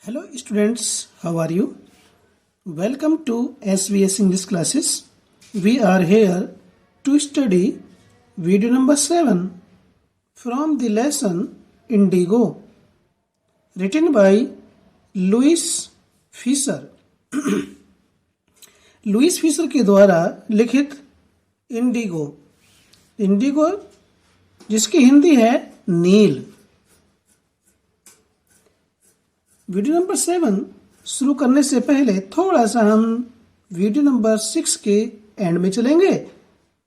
Hello students, how are you? Welcome to SVS English classes. We are here to study video number 7 from the lesson Indigo, written by Louis Fischer. Louis Fischer के द्वारा लिखित Indigo. Indigo जिसकी हिंदी है नील. Video number 7 शुरू करने से पहले थोड़ा सा हम वीडियो नंबर 6 के एंड में चलेंगे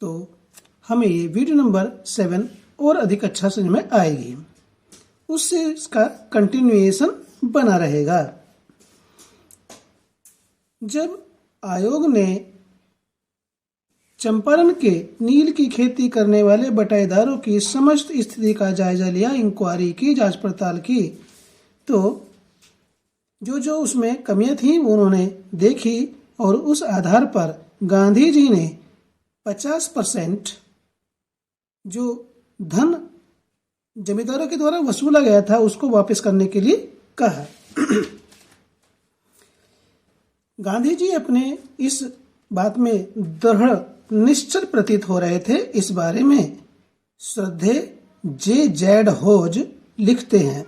तो हमें ये वीडियो नंबर 7 और अधिक अच्छा समझ में आएगी. उससे इसका कंटिन्यूएशन बना रहेगा. जब आयोग ने चंपारण के नील की खेती करने वाले बटाईदारों की समस्त स्थिति का जायजा लिया, इंक्वायरी की, जांच पड़ताल की, तो जो उसमें कमियां थी वो उन्होंने देखी और उस आधार पर गांधी जी ने 50% जो धन जमींदारों के द्वारा वसूला गया था उसको वापस करने के लिए कहा. गांधी जी अपने इस बात में दृढ़ निश्चल प्रतीत हो रहे थे. इस बारे में श्रद्धेय जेड होज लिखते हैं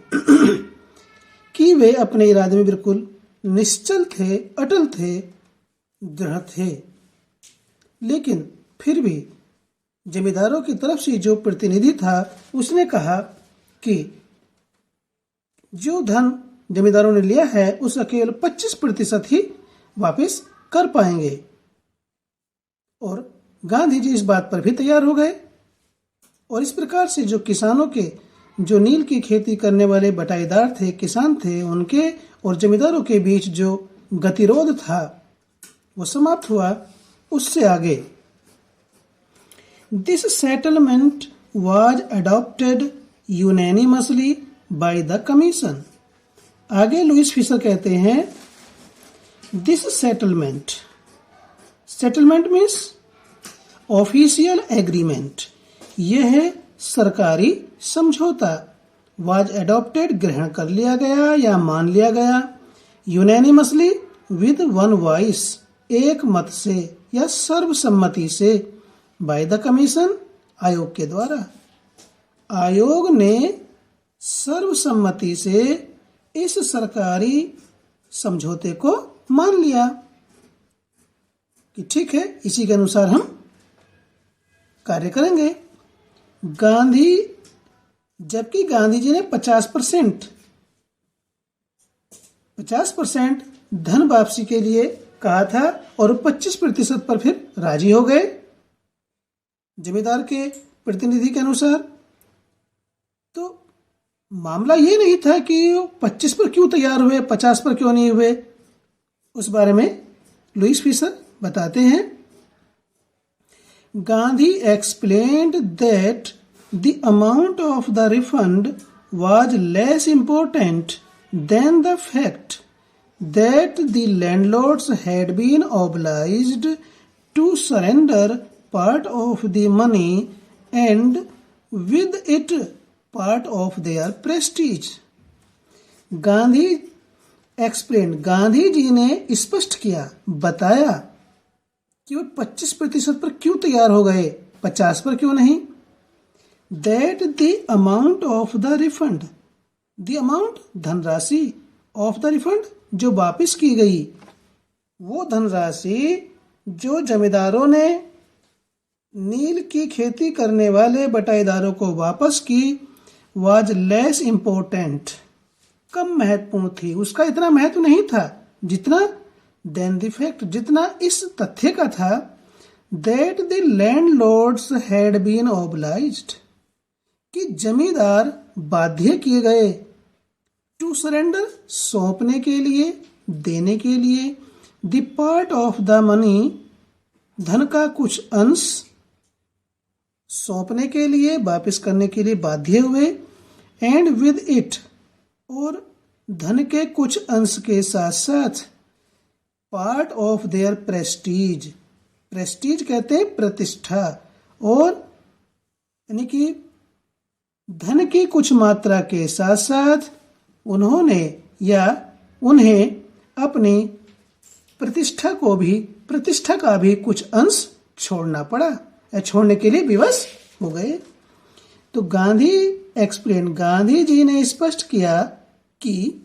कि वे अपने इरादे में बिल्कुल निश्चल थे, अटल थे, दृढ़ थे. लेकिन फिर भी जमींदारों की तरफ से जो प्रतिनिधि था उसने कहा कि जो धन जमींदारों ने लिया है उसका केवल 25% ही वापस कर पाएंगे. और गांधी जी इस बात पर भी तैयार हो गए. और इस प्रकार से जो किसानों के, जो नील की खेती करने वाले बटाईदार थे, किसान थे, उनके और जमींदारों के बीच जो गतिरोध था वो समाप्त हुआ. उससे आगे this settlement was adopted unanimously by the commission. आगे लुइस फिशर कहते हैं this settlement means official agreement. यह है सरकारी समझौता. वाज एडॉप्टेड ग्रहण कर लिया गया या मान लिया गया. यूनैनिमसली विद वन वॉइस एक मत से या सर्वसम्मति से. बाय द कमीशन आयोग के द्वारा. आयोग ने सर्वसम्मति से इस सरकारी समझौते को मान लिया कि ठीक है, इसी के अनुसार हम कार्य करेंगे. जबकि गांधी जी ने 50% धन वापसी के लिए कहा था और 25% पर फिर राजी हो गए जमींदार के प्रतिनिधि के अनुसार. तो मामला ये नहीं था कि 25 पर क्यों तैयार हुए, 50 पर क्यों नहीं हुए. उस बारे में लुइस फिशर बताते हैं. Gandhi explained that the amount of the refund was less important than the fact that the landlords had been obliged to surrender part of the money and with it part of their prestige. Gandhi ji ने स्पष्ट किया, बताया कि वो 25% पर क्यों तैयार हो गए, 50 पर क्यों नहीं. That the amount of the refund, the amount धनराशि, of the refund जो वापस की गई, वो धनराशि जो जमींदारों ने नील की खेती करने वाले बटाईदारों को वापस की, was less important, कम महत्वपूर्ण थी. उसका इतना महत्व नहीं था जितना than the fact, जितना इस तथ्य का था that the landlords had been obliged, कि जमींदार बाध्य किए गए, टू सरेंडर सौंपने के लिए, देने के लिए, the part of the money धन का कुछ अंश सौंपने के लिए, वापस करने के लिए बाध्य हुए. एंड विद इट, और धन के कुछ अंश के साथ साथ part of their Prestige. Prestige कहते हैं प्रतिष्ठा. और यानी कि धन की कुछ मात्रा के साथ साथ उन्होंने या उन्हें अपनी प्रतिष्ठा का भी कुछ अंश छोड़ना पड़ा या छोड़ने के लिए विवश हो गए। तो गांधी जी ने स्पष्ट किया कि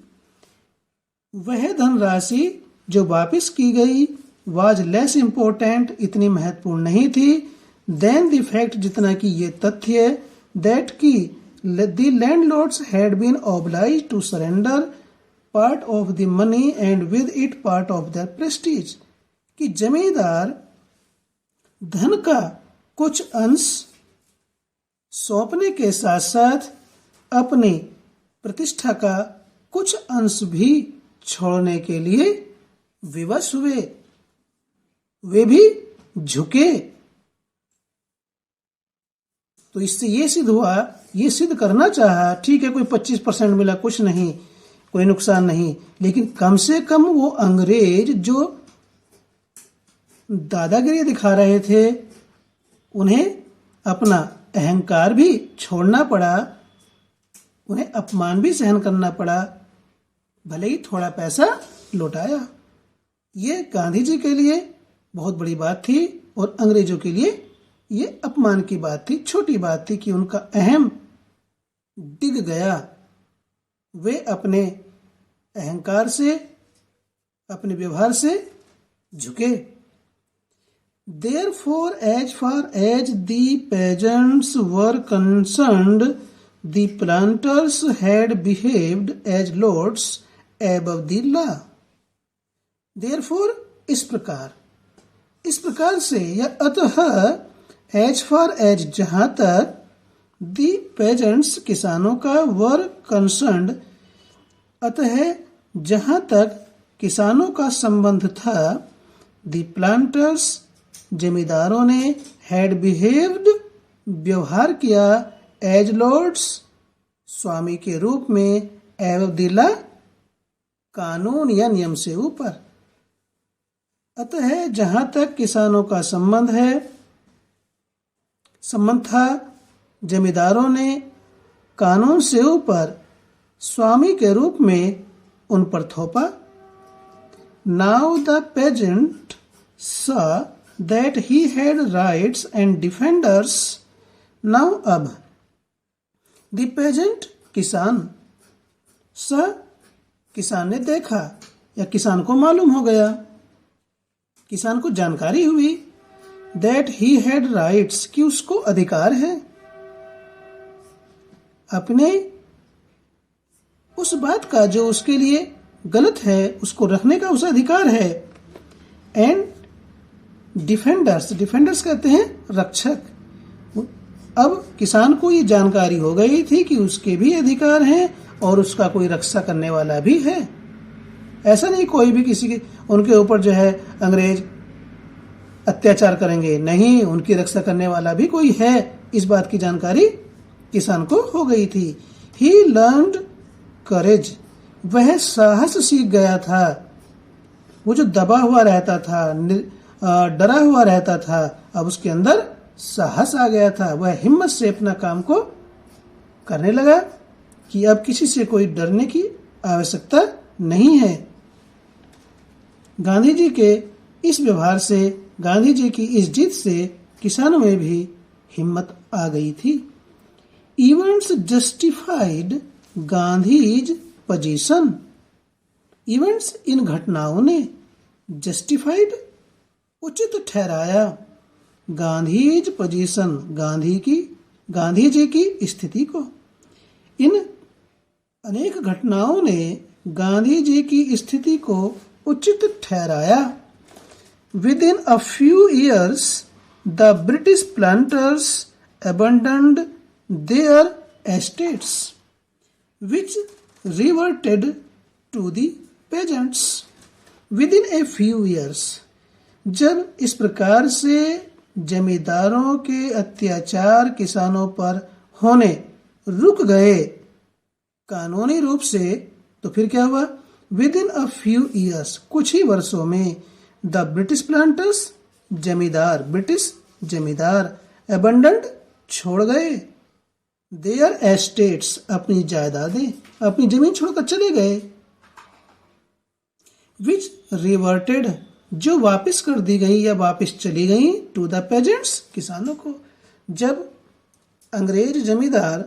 वह धनराशि जो वापस की गई वाज लेस इम्पोर्टेंट, इतनी महत्वपूर्ण नहीं थी, देन द फैक्ट, जितना कि ये तथ्य, दैट की the landlords had been obliged to surrender part of the money and with it part of their prestige, कि जमींदार धन का कुछ अंश सौंपने के साथ साथ अपनी प्रतिष्ठा का कुछ अंश भी छोड़ने के लिए विवश हुए, वे भी झुके। तो इससे ये सिद्ध हुआ, ये सिद्ध करना चाहा, ठीक है कोई 25% मिला, कुछ नहीं, कोई नुकसान नहीं, लेकिन कम से कम वो अंग्रेज जो दादागिरी दिखा रहे थे उन्हें अपना अहंकार भी छोड़ना पड़ा, उन्हें अपमान भी सहन करना पड़ा, भले ही थोड़ा पैसा लौटाया। ये गांधी जी के लिए बहुत बड़ी बात थी और अंग्रेजों के लिए ये अपमान की बात थी, छोटी बात थी कि उनका अहम डिग गया, वे अपने अहंकार से, अपने व्यवहार से झुके। Therefore, as far as the peasants were concerned, the planters had behaved as lords above the law. Therefore, इस प्रकार से या अतः, as far as, जहां तक, the peasants, किसानों का, were concerned, अतः जहां तक किसानों का संबंध था, the planters, जमींदारों ने, हैड बिहेव्ड, व्यवहार किया, एज लॉर्ड्स, स्वामी के रूप में, एवं दिला, कानून या नियम से ऊपर। अतः जहां तक किसानों का संबंध था, जमींदारों ने कानून से ऊपर स्वामी के रूप में उन पर थोपा। Now the peasant saw that he had rights and defenders. Now अब the peasant, किसान, किसान ने देखा या किसान को मालूम हो गया, किसान को जानकारी हुई, that he had rights, कि उसको अधिकार है, अपने उस बात का जो उसके लिए गलत है उसको रखने का उसे अधिकार है। एंड डिफेंडर्स कहते हैं रक्षक। अब किसान को ये जानकारी हो गई थी कि उसके भी अधिकार हैं और उसका कोई रक्षा करने वाला भी है। ऐसा नहीं कोई भी किसी के उनके ऊपर जो है अंग्रेज अत्याचार करेंगे, नहीं, उनकी रक्षा करने वाला भी कोई है, इस बात की जानकारी किसान को हो गई थी। ही लर्न्ड करेज, वह साहस सीख गया था। वो जो दबा हुआ रहता था, डरा हुआ रहता था, अब उसके अंदर साहस आ गया था। वह हिम्मत से अपना काम को करने लगा कि अब किसी से कोई डरने की आवश्यकता नहीं है। गांधी जी के इस व्यवहार से, गांधी जी की इस जिद से किसानों में भी हिम्मत आ गई थी। Events justified Gandhi's position, events, इन घटनाओं ने, जस्टिफाइड, उचित ठहराया, गांधीज पोजीशन, गांधी जी की स्थिति को। इन अनेक घटनाओं ने गांधी जी की स्थिति को उचित ठहराया। With in a few years the British planters abandoned their estates which reverted to the peasants. Within a few years, जब इस प्रकार से जमींदारों के अत्याचार किसानों पर होने रुक गए कानूनी रूप से, तो फिर क्या हुआ? With in a few years, कुछ ही वर्षों में, द ब्रिटिश प्लांटर्स, ब्रिटिश जमींदार, एबंडेंट, छोड़ गए, देयर एस्टेट्स, अपनी जायदादें, अपनी जमीन छोड़कर चले गए। विच रिवर्टेड, जो वापस कर दी गई या वापस चली गई, टू द पेजेंट्स, किसानों को। जब अंग्रेज जमींदार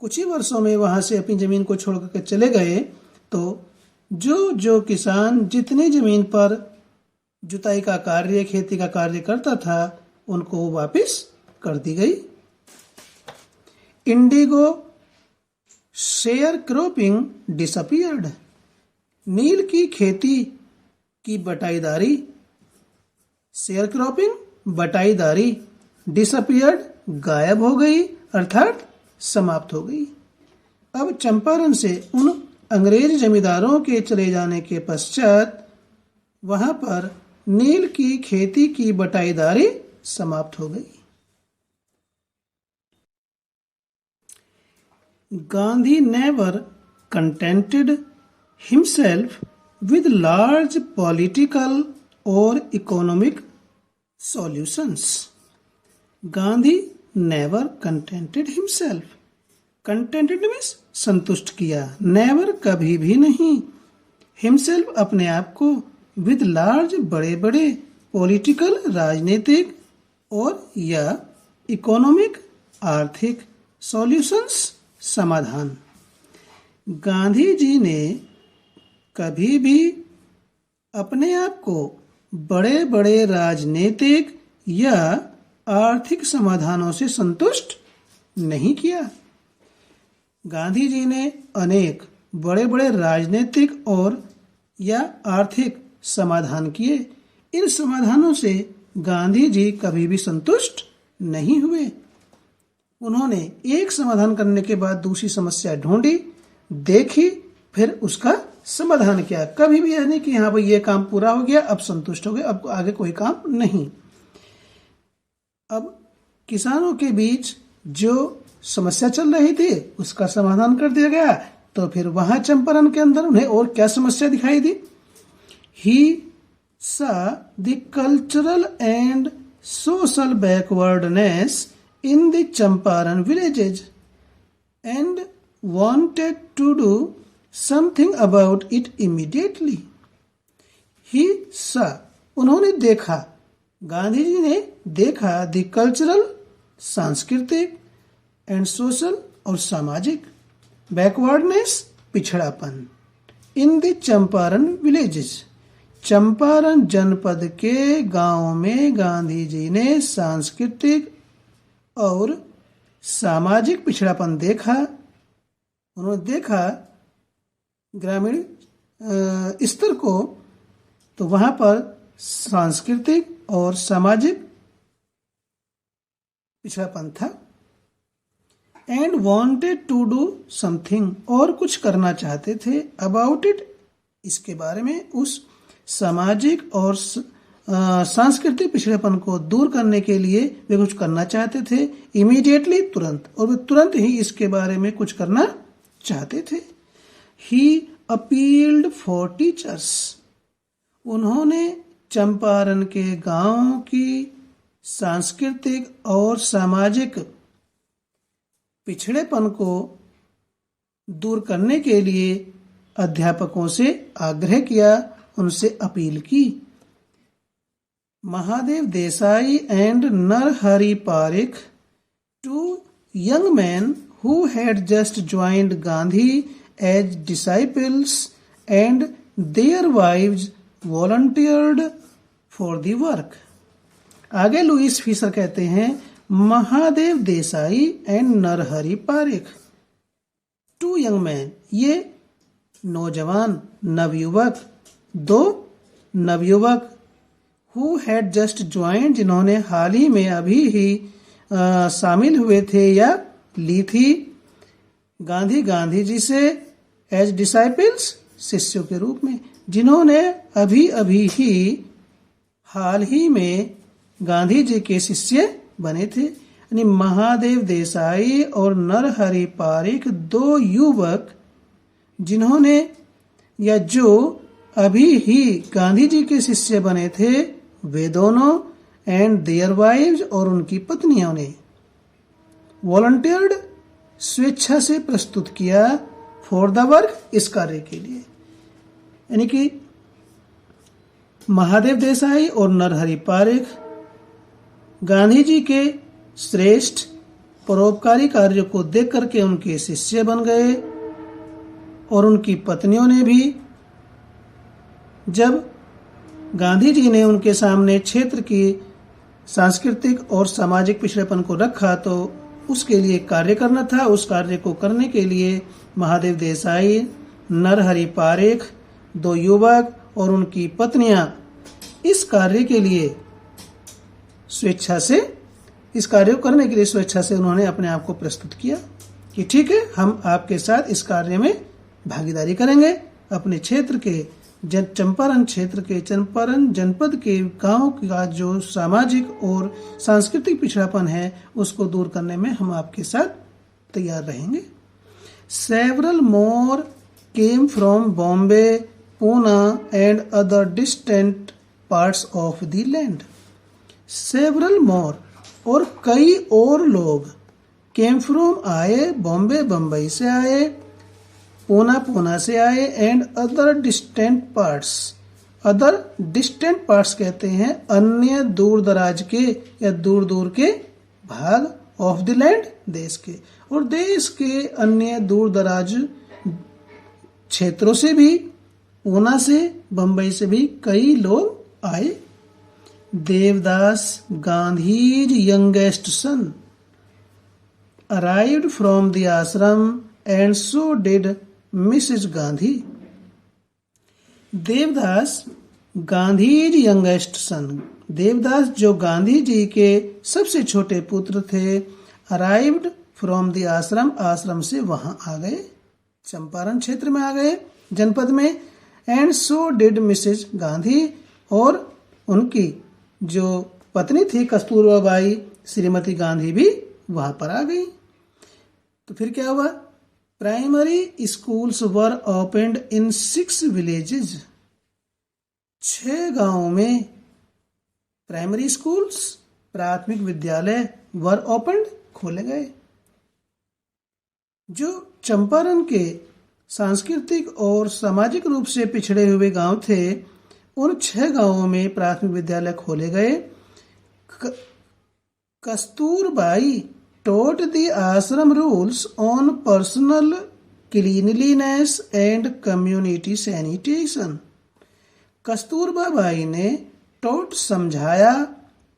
कुछ ही वर्षों में वहां से अपनी जमीन को छोड़ करके चले गए, तो जो किसान जितनी जमीन पर जुताई का कार्य, खेती का कार्य करता था, उनको वापस कर दी गई। इंडिगो शेयर क्रॉपिंग डिसअपियर्ड, नील की खेती की बटाईदारी, शेयर क्रॉपिंग बटाईदारी, डिसअपियर्ड गायब हो गई, अर्थात समाप्त हो गई। अब चंपारण से उन अंग्रेज जमींदारों के चले जाने के पश्चात वहां पर नील की खेती की बटाईदारी समाप्त हो गई। Gandhi never contented himself with large political or economic solutions. Gandhi never contented himself. Contented means संतुष्ट किया, never कभी भी नहीं, himself अपने आप को, with large बड़े बड़े political राजनीतिक और या economic आर्थिक solutions समाधान। गांधी जी ने कभी भी अपने आप को बड़े बड़े राजनीतिक या आर्थिक समाधानों से संतुष्ट नहीं किया। गांधी जी ने अनेक बड़े बड़े राजनीतिक और या आर्थिक समाधान किए। इन समाधानों से गांधी जी कभी भी संतुष्ट नहीं हुए। उन्होंने एक समाधान करने के बाद दूसरी समस्या ढूंढी, देखी, फिर उसका समाधान किया। कभी भी यह नहीं कि हाँ भाई ये काम पूरा हो गया, अब संतुष्ट हो गए, अब आगे कोई काम नहीं। अब किसानों के बीच जो समस्या चल रही थी उसका समाधान कर दिया गया, तो फिर वहां चंपारण के अंदर उन्हें और क्या समस्या दिखाई दी। ही सा the cultural and social backwardness in the Champaran villages and wanted to do something about it immediately. He saw, उन्होंने देखा, गांधी जी ने देखा, द कल्चरल सांस्कृतिक एंड सोशल और सामाजिक, बैकवर्डनेस पिछड़ापन, in the Champaran villages, Champaran जनपद के गांवों में गांधी जी ने सांस्कृतिक और सामाजिक पिछड़ापन देखा। उन्होंने देखा ग्रामीण स्तर को, तो वहां पर सांस्कृतिक और सामाजिक पिछड़ापन था। And wanted to do something, और कुछ करना चाहते थे, अबाउट इट, इसके बारे में, उस सामाजिक और सांस्कृतिक पिछड़ेपन को दूर करने के लिए वे कुछ करना चाहते थे, इमीडिएटली, तुरंत, और वे तुरंत ही इसके बारे में कुछ करना चाहते थे। ही अपील्ड फॉर टीचर्स, उन्होंने चंपारण के गांवों की सांस्कृतिक और सामाजिक पिछड़ेपन को दूर करने के लिए अध्यापकों से आग्रह किया, उनसे अपील की। Mahadev Desai and Narhari Parikh, two young men who had just joined Gandhi as disciples, and their wives volunteered for the work. आगे लुईस फिशर कहते हैं, Mahadev Desai and Narhari Parikh, two young men, ये नौजवान नवयुवक, दो नवयुवक, हु हैड जस्ट ज्वाइंड, जिन्होंने हाल ही में अभी ही शामिल हुए थे या ली थी गांधी जी से एज डिसाइपल्स, शिष्यों के रूप में, जिन्होंने अभी अभी ही हाल ही में गांधी जी के शिष्य बने थे। यानी महादेव देसाई और नरहरि पारिख, दो युवक जिन्होंने या जो अभी ही गांधी जी के शिष्य बने थे, वे दोनों, एंड देयर वाइव्स, और उनकी पत्नियों ने, वॉलंटियर्ड, स्वेच्छा से प्रस्तुत किया, फॉर द वर्क, इस कार्य के लिए। यानी कि महादेव देसाई और नरहरि पारेख गांधी जी के श्रेष्ठ परोपकारी कार्यों को देख करके उनके शिष्य बन गए और उनकी पत्नियों ने भी। जब गांधी जी ने उनके सामने क्षेत्र की सांस्कृतिक और सामाजिक पिछड़ेपन को रखा तो उसके लिए कार्य करना था। उस कार्य को करने के लिए महादेव देसाई, नरहरि पारेख, 2 युवक और उनकी पत्नियां इस कार्य के लिए स्वेच्छा से, इस कार्य को करने के लिए स्वेच्छा से उन्होंने अपने आप को प्रस्तुत किया कि ठीक है, हम आपके साथ इस कार्य में भागीदारी करेंगे। अपने क्षेत्र के चंपारण क्षेत्र के चंपारण जनपद के गांव का जो सामाजिक और सांस्कृतिक पिछड़ापन है उसको दूर करने में हम आपके साथ तैयार रहेंगे। Several more came from Bombay, Pune and other distant parts of the land. Several more और कई और लोग came from आए, बॉम्बे बम्बई से आए, पूना से आए एंड अदर डिस्टेंट पार्ट्स कहते हैं अन्य दूर दराज के या दूर दूर के भाग ऑफ द लैंड देश के, और देश के अन्य दूर दराज क्षेत्रों से भी, पूना से, बम्बई से भी कई लोग आए। Devdas Gandhi's youngest son arrived from the ashram and so did Mrs. Gandhi. Devdas Gandhi's youngest son, Devdas जो गांधी जी के सबसे छोटे पुत्र थे, अराइव्ड फ्रॉम द आश्रम, आश्रम से वहां आ गए, चंपारण क्षेत्र में आ गए, जनपद में। And so did Mrs Gandhi, और उनकी जो पत्नी थी कस्तूरबा बाई, श्रीमती गांधी भी वहां पर आ गई। तो फिर क्या हुआ? प्राइमरी स्कूल्स वर ओपन्ड इन 6 विलेजेस, 6 गांवों में प्राइमरी स्कूल्स, प्राथमिक विद्यालय वर ओपन्ड, खोले गए। जो चंपारण के सांस्कृतिक और सामाजिक रूप से पिछड़े हुए गांव थे, उन 6 गांवों में प्राथमिक विद्यालय खोले गए। Kasturbai taught the ashram rules on personal cleanliness and community sanitation। Kasturba by ने taught समझाया,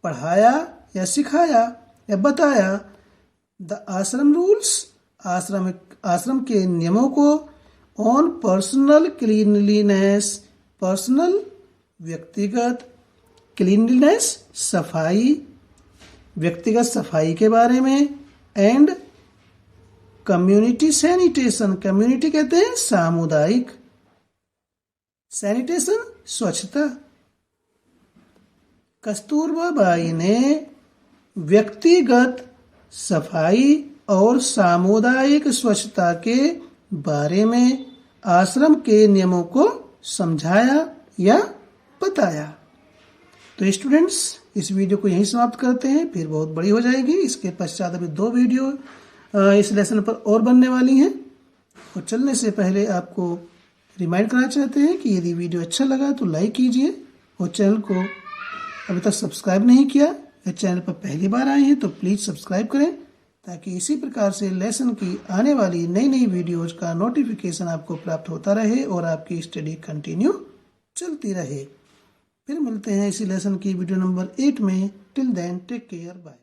पढ़ाया या सिखाया या बताया द आश्रम रूल्स, आश्रम के नियमों को, ऑन पर्सनल क्लीनलीनेस, पर्सनल व्यक्तिगत, क्लीनलीनेस सफाई, व्यक्तिगत सफाई के बारे में, एंड कम्युनिटी सैनिटेशन, कम्युनिटी कहते हैं सामुदायिक, सैनिटेशन स्वच्छता। कस्तूरबा बाई ने व्यक्तिगत सफाई और सामुदायिक स्वच्छता के बारे में आश्रम के नियमों को समझाया या बताया। तो स्टूडेंट्स, इस वीडियो को यहीं समाप्त करते हैं, फिर बहुत बड़ी हो जाएगी। इसके पश्चात अभी 2 वीडियो इस लेसन पर और बनने वाली हैं। और चलने से पहले आपको रिमाइंड करना चाहते हैं कि यदि वीडियो अच्छा लगा तो लाइक कीजिए, और चैनल को अभी तक सब्सक्राइब नहीं किया या चैनल पर पहली बार आए हैं तो प्लीज़ सब्सक्राइब करें, ताकि इसी प्रकार से लेसन की आने वाली नई विडियोज का नोटिफिकेशन आपको प्राप्त होता रहे और आपकी स्टडी कंटिन्यू चलती रहे। फिर मिलते हैं इसी लेसन की वीडियो नंबर 8 में। Till then take care, bye.